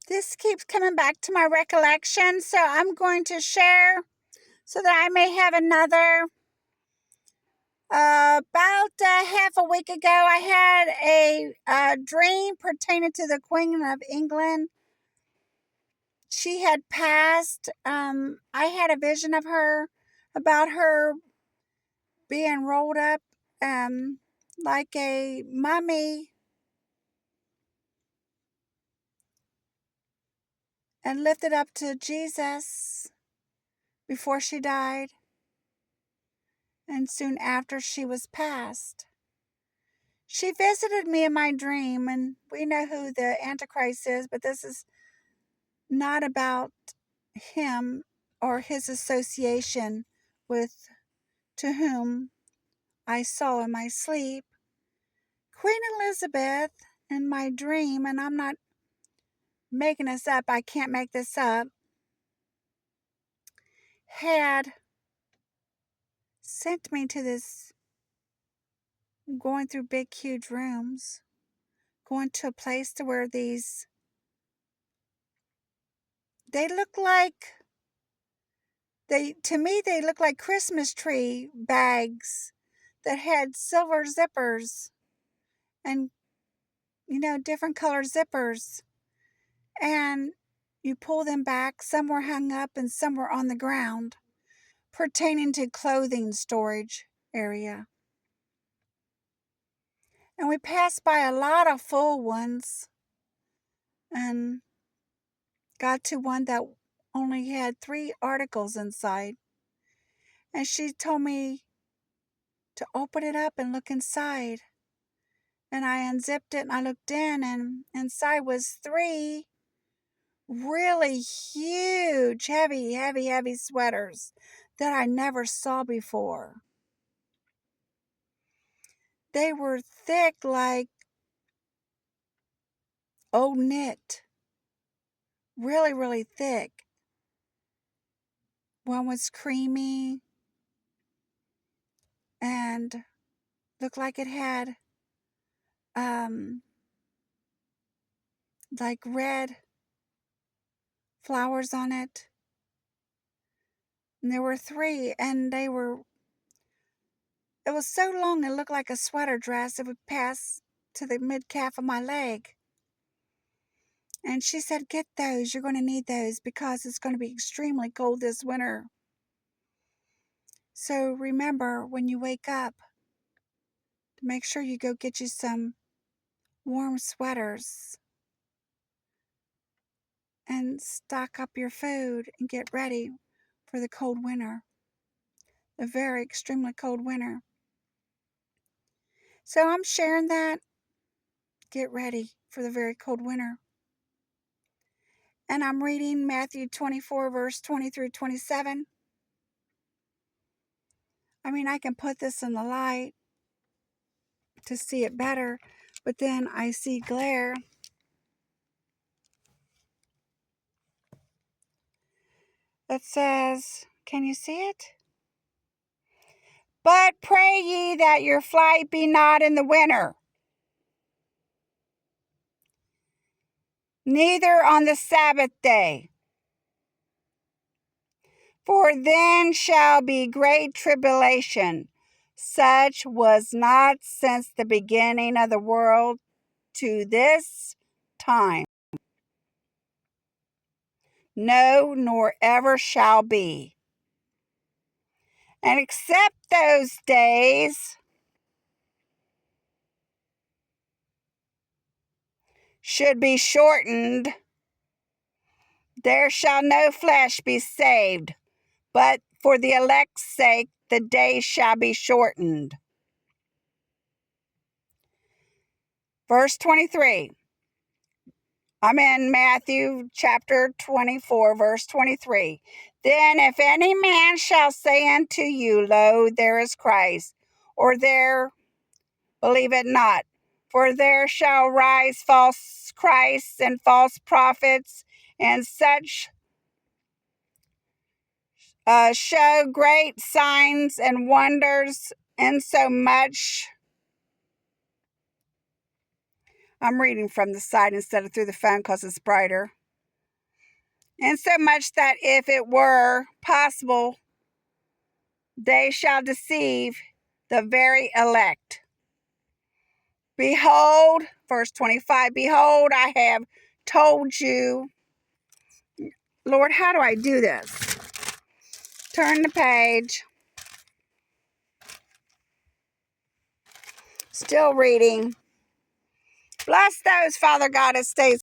This keeps coming back to my recollection, so I'm going to share so that I may have another. About half a week ago, I had a dream pertaining to the Queen of England. She had passed. I had a vision of her, about her being rolled up like a mummy and lifted up to Jesus before she died, and soon after she was passed. She visited me in my dream, and we know who the Antichrist is, but this is not about him or his association with to whom I saw in my sleep. Queen Elizabeth in my dream, and I'm not making this up, I can't make this up, had sent me to this, going through big, huge rooms, going to a place to where they look like, to me, they look like Christmas tree bags that had silver zippers and, different color zippers. And you pull them back, some were hung up and some were on the ground, pertaining to clothing storage area. And we passed by a lot of full ones and got to one that only had 3 articles inside. And she told me to open it up and look inside. And I unzipped it and I looked in, and inside was 3 really huge, heavy sweaters that I never saw before. They were thick like old knit, really thick. One was creamy and looked like it had like red flowers on it. And there were 3, and it was so long it looked like a sweater dress. It would pass to the mid-calf of my leg. And she said, get those. You're going to need those because it's going to be extremely cold this winter. So remember, when you wake up, to make sure you go get you some warm sweaters and stock up your food and get ready for the cold winter, the very extremely cold winter. So I'm sharing that. Get ready for the very cold winter. And I'm reading Matthew 24, verse 20 through 27. I mean, I can put this in the light to see it better, but then I see glare. It says, can you see it? But pray ye that your flight be not in the winter, neither on the Sabbath day. For then shall be great tribulation, such was not since the beginning of the world to this time. No, nor ever shall be. And except those days should be shortened, there shall no flesh be saved, but for the elect's sake the days shall be shortened. Verse 23. I'm in Matthew chapter 24, verse 23. Then if any man shall say unto you, Lo, there is Christ, or there, believe it not. For there shall rise false Christs and false prophets, and such show great signs and wonders, insomuch. I'm reading from the side instead of through the phone because it's brighter. And so much that if it were possible, they shall deceive the very elect. Behold, verse 25, behold, I have told you. Lord, how do I do this? Turn the page. Still reading. Bless those, Father God, as stays